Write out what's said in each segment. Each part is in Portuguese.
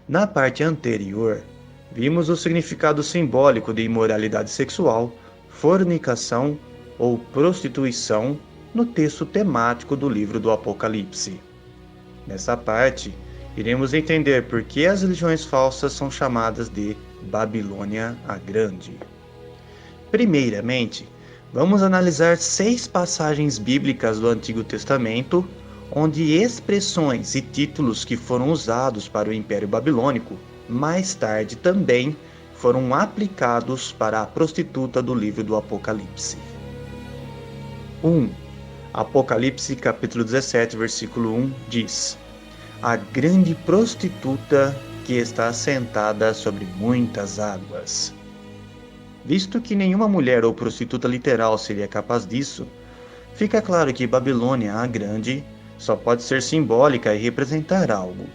Na parte anterior, vimos o significado simbólico de imoralidade sexual, fornicação ou prostituição no texto temático do livro do Apocalipse. Nessa parte, iremos entender por que as religiões falsas são chamadas de Babilônia a Grande. Primeiramente, vamos analisar 6 passagens bíblicas do Antigo Testamento, onde expressões e títulos que foram usados para o Império Babilônico, mais tarde também foram aplicados para a prostituta do livro do Apocalipse. 1. Apocalipse capítulo 17, versículo 1 diz: A grande prostituta que está assentada sobre muitas águas. Visto que nenhuma mulher ou prostituta literal seria capaz disso, fica claro que Babilônia a Grande só pode ser simbólica e representar algo.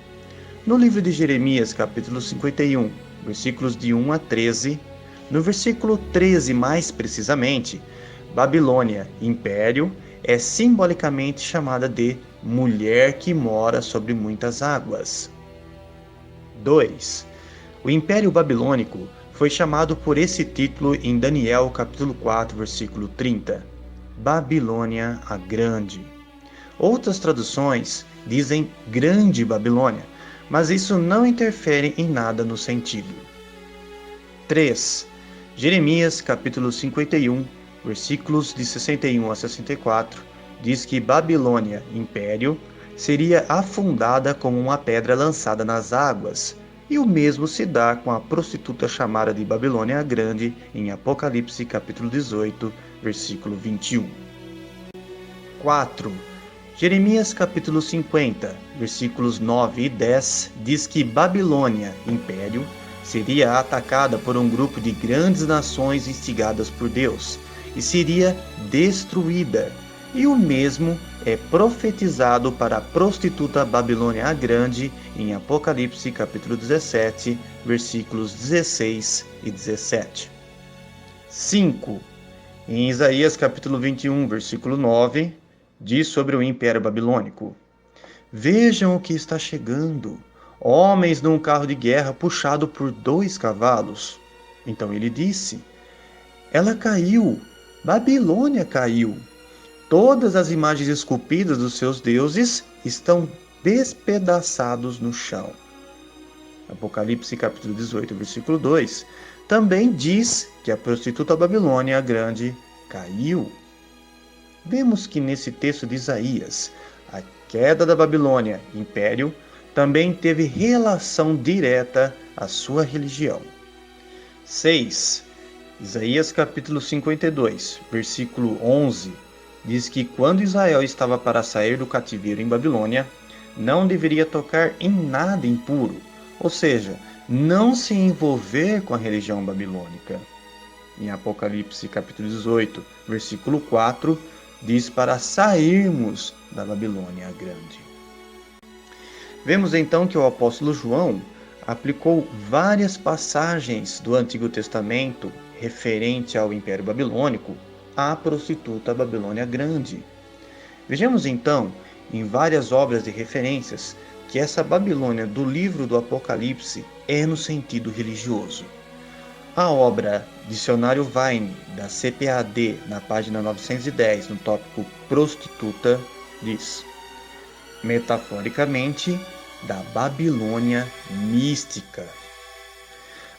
No livro de Jeremias, capítulo 51, versículos de 1 a 13, no versículo 13 mais precisamente, Babilônia, império, é simbolicamente chamada de mulher que mora sobre muitas águas. 2. O Império Babilônico foi chamado por esse título em Daniel capítulo 4, versículo 30, Babilônia a Grande. Outras traduções dizem Grande Babilônia, mas isso não interfere em nada no sentido. 3. Jeremias capítulo 51, versículos de 61 a 64, diz que Babilônia, império, seria afundada como uma pedra lançada nas águas, e o mesmo se dá com a prostituta chamada de Babilônia a Grande em Apocalipse capítulo 18, versículo 21. 4. Jeremias capítulo 50, versículos 9 e 10, diz que Babilônia, império, seria atacada por um grupo de grandes nações instigadas por Deus e seria destruída. E o mesmo é profetizado para a prostituta Babilônia a Grande em Apocalipse capítulo 17, versículos 16 e 17. 5. Em Isaías capítulo 21, versículo 9, diz sobre o Império Babilônico: Vejam o que está chegando, homens num carro de guerra puxado por 2 cavalos. Então ele disse: Ela caiu, Babilônia caiu. Todas as imagens esculpidas dos seus deuses estão despedaçados no chão. Apocalipse capítulo 18, versículo 2, também diz que a prostituta Babilônia a Grande caiu. Vemos que nesse texto de Isaías, a queda da Babilônia, império, também teve relação direta à sua religião. 6. Isaías capítulo 52, versículo 11, diz que quando Israel estava para sair do cativeiro em Babilônia, não deveria tocar em nada impuro, ou seja, não se envolver com a religião babilônica. Em Apocalipse capítulo 18, versículo 4, diz para sairmos da Babilônia a Grande. Vemos então que o apóstolo João aplicou várias passagens do Antigo Testamento referente ao Império Babilônico à prostituta Babilônia Grande. Vejamos então, em várias obras de referências, que essa Babilônia do livro do Apocalipse é no sentido religioso. A obra Dicionário Vine, da CPAD, na página 910, no tópico prostituta, diz: metaforicamente, da Babilônia mística.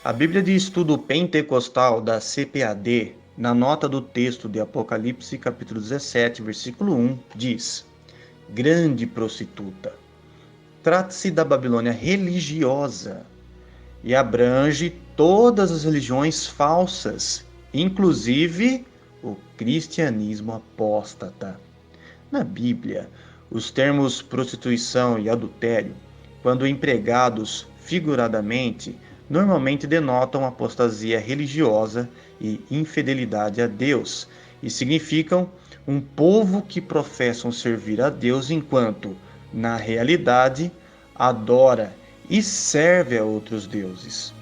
A Bíblia de Estudo Pentecostal da CPAD, na nota do texto de Apocalipse capítulo 17, versículo 1, diz: grande prostituta. Trata-se da Babilônia religiosa e abrange todas as religiões falsas, inclusive o cristianismo apóstata. Na Bíblia, os termos prostituição e adultério, quando empregados figuradamente, normalmente denotam apostasia religiosa e infidelidade a Deus, e significam um povo que professam servir a Deus enquanto, na realidade, adora e serve a outros deuses.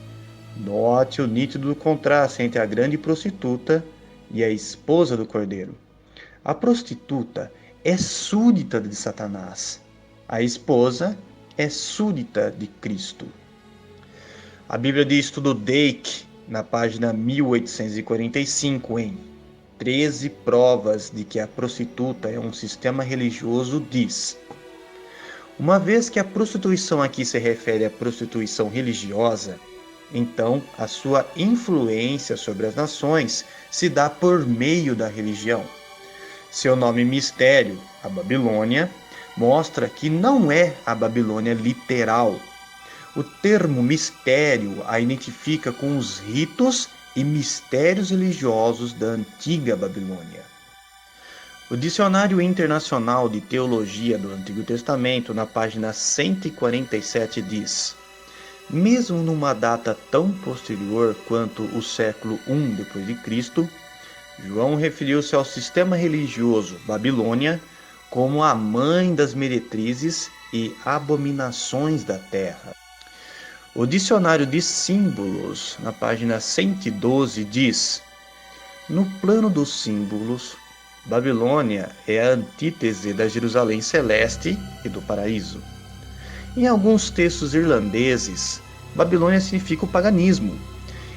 Note o nítido contraste entre a grande prostituta e a esposa do Cordeiro. A prostituta é súdita de Satanás. A esposa é súdita de Cristo. A Bíblia de Estudo Dake, na página 1845, em 13 provas de que a prostituta é um sistema religioso, diz: uma vez que a prostituição aqui se refere à prostituição religiosa, então a sua influência sobre as nações se dá por meio da religião. Seu nome mistério, a Babilônia, mostra que não é a Babilônia literal. O termo mistério a identifica com os ritos e mistérios religiosos da antiga Babilônia. O Dicionário Internacional de Teologia do Antigo Testamento, na página 147, diz: mesmo numa data tão posterior quanto o século I d.C., João referiu-se ao sistema religioso Babilônia como a mãe das meretrizes e abominações da terra. O Dicionário de Símbolos, na página 112, diz: no plano dos símbolos, Babilônia é a antítese da Jerusalém celeste e do paraíso. Em alguns textos irlandeses, Babilônia significa o paganismo.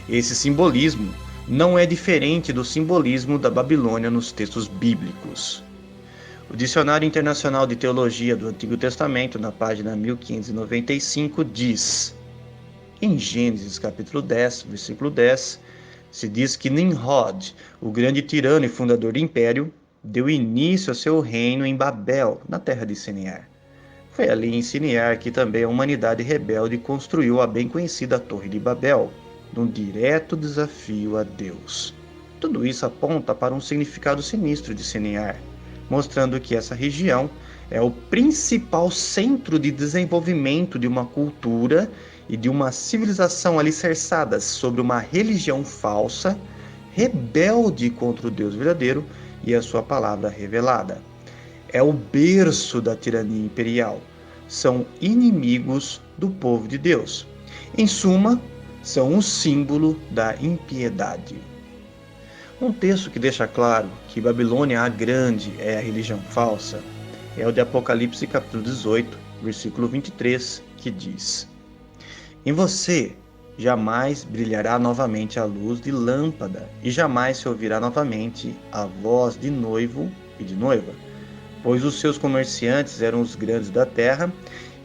Esse simbolismo não é diferente do simbolismo da Babilônia nos textos bíblicos. O Dicionário Internacional de Teologia do Antigo Testamento, na página 1595, diz: em Gênesis capítulo 10, versículo 10, se diz que Nimrod, o grande tirano e fundador do império, deu início a seu reino em Babel, na terra de Sinear. Foi ali em Sinear que também a humanidade rebelde construiu a bem conhecida Torre de Babel, num direto desafio a Deus. Tudo isso aponta para um significado sinistro de Sinear, mostrando que essa região é o principal centro de desenvolvimento de uma cultura e de uma civilização alicerçadas sobre uma religião falsa, rebelde contra o Deus verdadeiro e a sua palavra revelada. É o berço da tirania imperial. São inimigos do povo de Deus. Em suma, são um símbolo da impiedade. Um texto que deixa claro que Babilônia a Grande é a religião falsa é o de Apocalipse capítulo 18, versículo 23, que diz: em você jamais brilhará novamente a luz de lâmpada, e jamais se ouvirá novamente a voz de noivo e de noiva, pois os seus comerciantes eram os grandes da terra,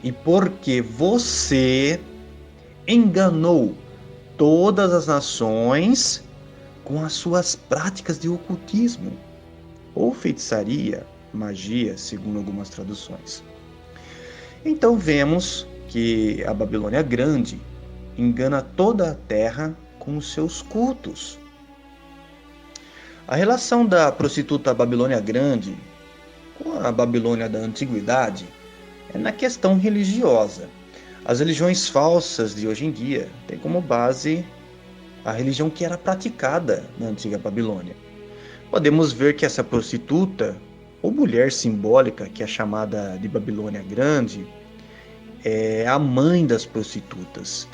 e porque você enganou todas as nações com as suas práticas de ocultismo, ou feitiçaria, magia, segundo algumas traduções. Então vemos que a Babilônia Grande engana toda a terra com os seus cultos. A relação da prostituta Babilônia Grande com a Babilônia da Antiguidade é na questão religiosa. As religiões falsas de hoje em dia têm como base a religião que era praticada na antiga Babilônia. Podemos ver que essa prostituta, ou mulher simbólica, que é chamada de Babilônia Grande, é a mãe das prostitutas.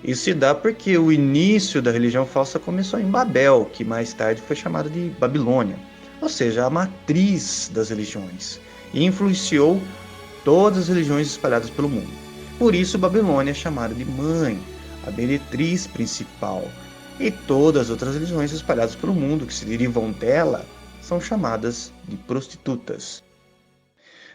Isso se dá porque o início da religião falsa começou em Babel, que mais tarde foi chamada de Babilônia, ou seja, a matriz das religiões, e influenciou todas as religiões espalhadas pelo mundo. Por isso, Babilônia é chamada de mãe, a meretriz principal, e todas as outras religiões espalhadas pelo mundo que se derivam dela são chamadas de prostitutas.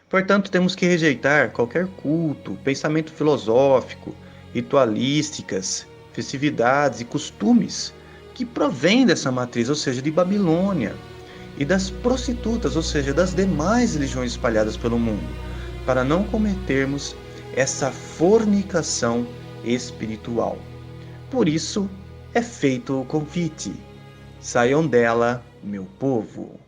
Portanto, temos que rejeitar qualquer culto, pensamento filosófico, ritualísticas, festividades e costumes que provêm dessa matriz, ou seja, de Babilônia, e das prostitutas, ou seja, das demais religiões espalhadas pelo mundo, para não cometermos essa fornicação espiritual. Por isso é feito o convite: saiam dela, meu povo.